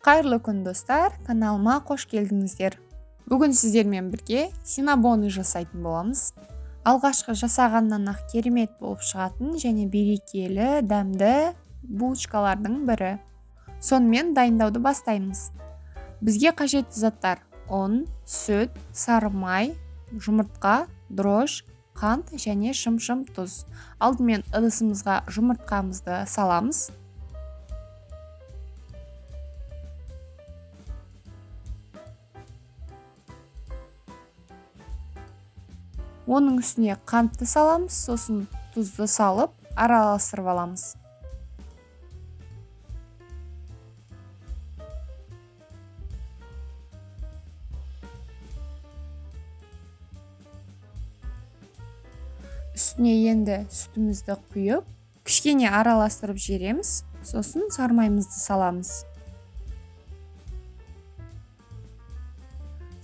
Қайырлы күн достар, каналыма қош келдіңіздер. Бүгін сіздермен бірге синабоны жасайтын боламыз. Алғашқы жасағаннан ақ керемет болып шығатын және берекелі, дәмді булочкалардың бірі. Сонымен дайындауды бастаймыз. Бізге қажетті заттар: ұн, сүт, сары май, жұмыртқа, дрожж, қант және шым-шым тұз. Алдымен ыдысымызға жұмыртқамызды саламыз. Оның үстіне қантты саламыз, сосын тұзды салып, араластырып аламыз. Үстіне енді сүтімізді құйып, кішкене араластырып жібереміз, сосын сары майымызды саламыз.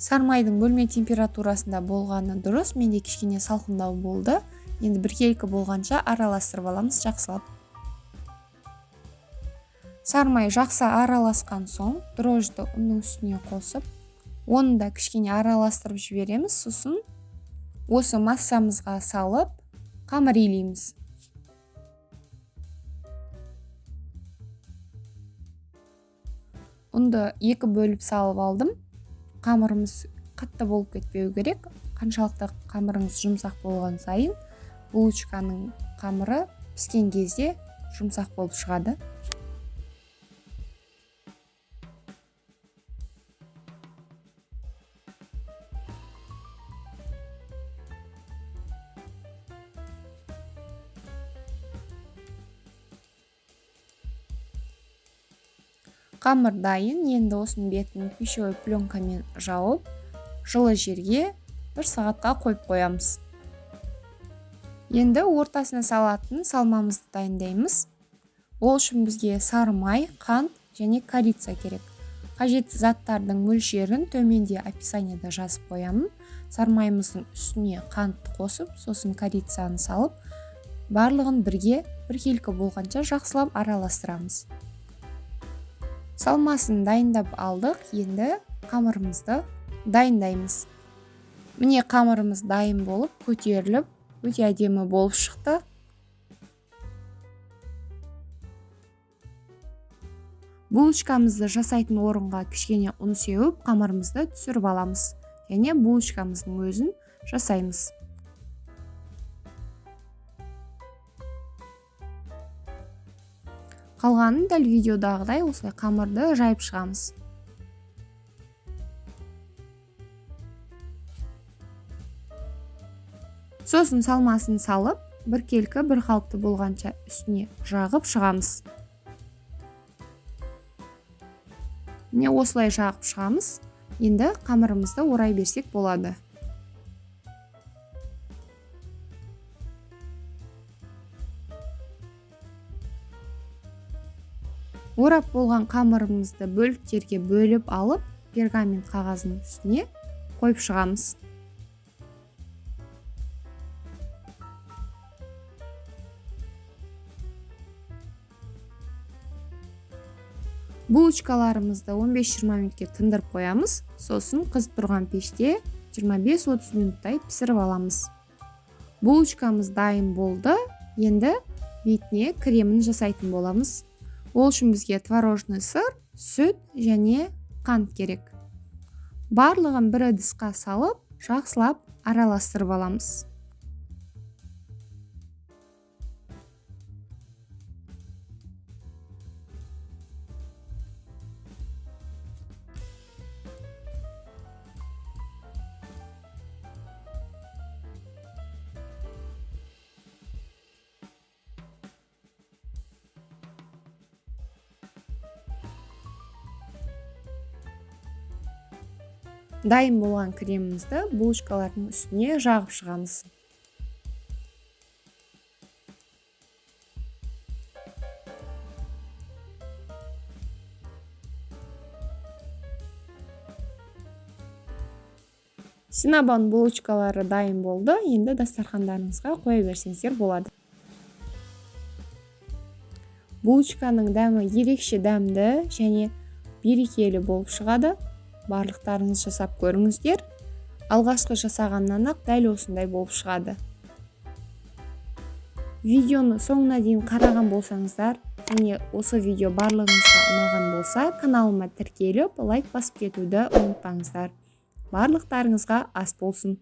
Сары майдың бөлме температурасында болғаны дұрыс, менде кішкене салқындау болды. Енді біркелкі болғанша араластырып аламыз жақсылап. Сары май жақсы араласқан соң, дрожжды ұнның үстіне қосып, оны да кішкене араластырып жібереміз, сосын осы массамызға салып, қамыр илейміз. Ұнды екі бөліп салып алдым. Қамырымыз қатты болып кетпеу керек. Қаншалықты қамырыңыз жұмсақ болған сайын, булочканың қамыры піскен кезде жұмсақ болып шығады. Қамыр дайын, енді осының бетін пищевой пленкамен жауып, жылы жерге 1 сағатқа қойып қоямыз. Енді ортасына салатын салмамызды дайындаймыз. Ол үшін бізге сары май, қант және корица керек. Қажетті заттардың мөлшерін төменде описаниеда жазып қоямын. Сары майымыздың үстіне қантты қосып, сосын корицаны салып, барлығын бірге біркелкі болғанша жақсылап араластырамыз. Салмасын дайындап алдық, енді қамырымызды дайындаймыз. Міне қамырымыз дайын болып, көтеріліп, өте әдемі болып шықты. Булочкамызды жасайтын орынға кішкене ұн сеуіп, қамырымызды түсіріп аламыз. Және булочкамыздың өзін жасаймыз. Қалғанын дәл видеодағыдай осылай қамырды жайып шығамыз. Сосын салмасын салып, біркелкі бір қалыпты болғанша үстіне жағып шығамыз. Міне осылай жағып шығамыз. Енді қамырымызды орай берсек болады. Орап болған қамырымызды бөліктерге бөліп алып, пергамент қағазының үстіне қойып шығамыз. Булочкаларымызды 15-20 минутке тындырып қоямыз, сосын қызып тұрған пеште 25-30 минуттай пісіріп аламыз. Булочкамыз дайын болды, енді бетіне кремін жасайтын боламыз. Ол үшін бізге творожный сыр, сүт және қант керек. Барлығын бір ыдысқа салып, жақсылап араластырып аламыз. Дайын болған кремімізді булочкалардың үстіне жағып шығамыз. Синабон булочкалары дайын болды. Енді дастархандарыңызға қоя берсеңіздер болады. Булочканың дәмі ерекше дәмді және берекелі болып шығады. Барлықтарыңыз жасап көріңіздер. Алғашқы жасағаннан ақ дәл осындай болып шығады. Видеоны соңына дейін қараған болсаңыздар, және осы видео барлығыңызға ұнаған болса, каналыма тіркеліп, лайк басып кетуді ұмытпаңыздар. Барлықтарыңызға ас болсын.